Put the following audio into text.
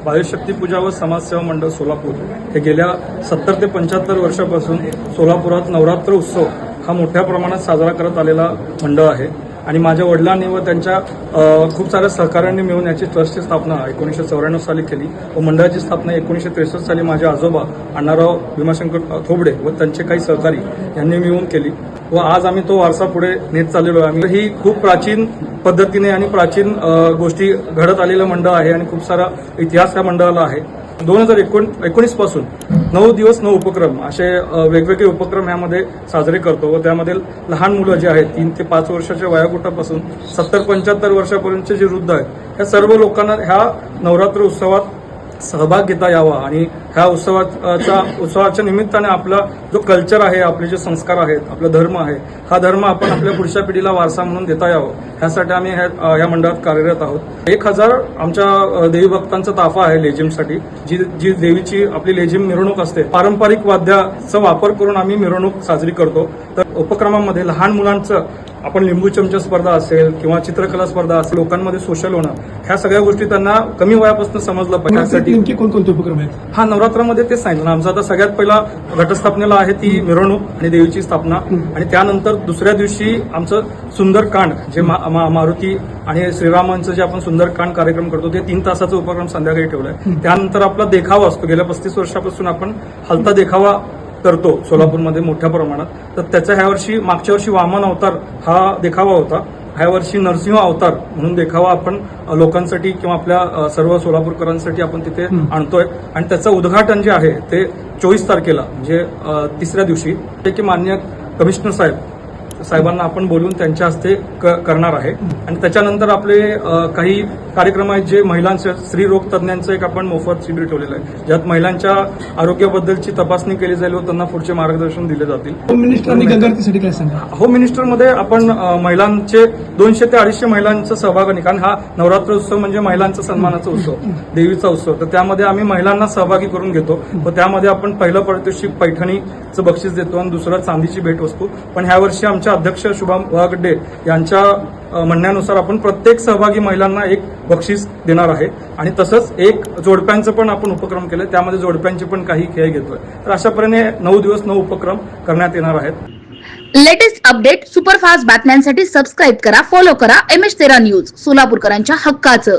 बायोशक्ती पूजा व समाजसेवा मंडळ सोलापूर हे गेल्या 70 ते 75 वर्षापासून सोलापुरात नवरात्र उत्सव हा मोठ्या प्रमाणात साजरा करत आलेला मंडळ आहे आणि माझ्या वडिलांनी व त्यांच्या खूप साऱ्या सहकाऱ्यांनी मिळून याची ट्रस्टची स्थापना 1994 साली केली व मंडळाची स्थापना 1963 साली माझे आजोबा अण्णाराव भीमाशंकर थोबडे व त्यांचे काही सहकारी यांनी मिळून केली व आज आम्ही तो वारसा पुढे नेत चाललेलो आहे। आम्ही ही खूप प्राचीन पद्धतीने आणि प्राचीन गोष्टी घडत आलेलं मंडळ आहे आणि खूप सारा इतिहास या मंडळाला आहे। 2019 पासून 9 दिवस 9 उपक्रम असे वेगवेगळे उपक्रम यामध्ये साजरे करतो व त्यामध्ये लहान मुलं जे आहेत 3 ते 5 वर्षाच्या वयोगटापासून 70-75 वर्षापर्यंतचे जे वृद्ध आहेत ह्या सर्व लोकांना ह्या नवरात्र उत्सवात सहभाग घेता यावा आणि ह्या उत्सवाच्या निमित्ताने आपला जो कल्चर आहे, आपले जे संस्कार आहेत, आपला धर्म आहे, हा धर्म आपण आपल्या पुढच्या पिढीला वारसा म्हणून देता यावं ह्यासाठी आम्ही या मंडळात कार्यरत आहोत। 1000 आमच्या देवी भक्तांचा ताफा आहे लेझिमसाठी, जी देवीची आपली लेझिम मिरवणूक असते। पारंपरिक वाद्याचा वापर करून आम्ही मिरवणूक साजरी करतो। तर उपक्रमामध्ये लहान मुलांचं आपण लिंबू चमचा स्पर्धा असेल किंवा चित्रकला स्पर्धा असेल, लोकांमध्ये सोशल होणं, ह्या सगळ्या गोष्टी त्यांना कमी वयापासून समजलं पाहिजे। त्यासाठी कोणकोणते उपक्रम आहेत? हा नवरात्रामध्ये तेच सांगितलं आमचं आता सगळ्यात पहिला घटस्थापनेला आहे ती मिरवणूक आणि देवीची स्थापना आणि त्यानंतर दुसऱ्या दिवशी आमचं सुंदरकांड जे मारुती आणि श्रीरामांचं जे आपण सुंदरकांड कार्यक्रम करतो ते 3 तासाचा उपक्रम संध्याकाळी ठेवलाय। त्यानंतर आपला देखावा असतो, गेल्या 35 वर्षापासून आपण हलता देखावा करतो सोलापूरमध्ये मोठ्या प्रमाणात। तर त्याचा ह्या वर्षी मागच्या वर्षी वामन अवतार हा देखावा होता, ह्या वर्षी नरसिंह अवतार म्हणून देखावा आपण लोकांसाठी किंवा आपल्या सर्व सोलापूरकरांसाठी आपण तिथे आणतोय आणि त्याचं उद्घाटन जे आहे ते 24 तारखेला म्हणजे 3ऱ्या दिवशी ते की माननीय कमिशनर साहेबांना आपण बोलून त्यांच्या हस्ते करणार आहे। आणि त्याच्यानंतर आपले काही कार्यक्रम आहेत जे महिलांचे स्त्रीरोग तज्ञांचं एक आपण मोफत शिबिर ठेवलेलं आहे, ज्यात महिलांच्या आरोग्याबद्दलची तपासणी केली जाईल व त्यांना पुढचे मार्गदर्शन दिले जातील। होम मिनिस्टरांनी गंगाआरतीसाठी काय सांगा? होम मिनिस्टरमध्ये आपण महिलांचे 200 ते 250 महिलांचा सहभाग आहे, कारण हा नवरात्र उत्सव म्हणजे महिलांचा सन्मानाचा उत्सव, देवीचा उत्सव। तर त्यामध्ये आम्ही महिलांना सहभागी करून घेतो व त्यामध्ये आपण पहिलं पारितोषिक पैठणीचं बक्षीस देतो आणि दुसरं चांदीची भेटवस्तू। पण ह्या वर्षी आमच्या अध्यक्ष शुभम वागडे यांच्या म्हणण्यानुसार आपण प्रत्येक सहभागी महिलांना एक बक्षीस देणार आहे आणि तसंच एक जोडप्यांचं पण आपण उपक्रम केलं, त्यामध्ये जोडप्यांचे पण काही खेळ घेतोय। तर अशाप्रकारे 9 दिवस 9 उपक्रम करण्यात येणार आहेत। लेटेस्ट अपडेट सुपरफास्ट बातम्यांसाठी सबस्क्राईब करा, फॉलो करा MS13 न्यूज, सोलापूरकरांच्या हक्काचं।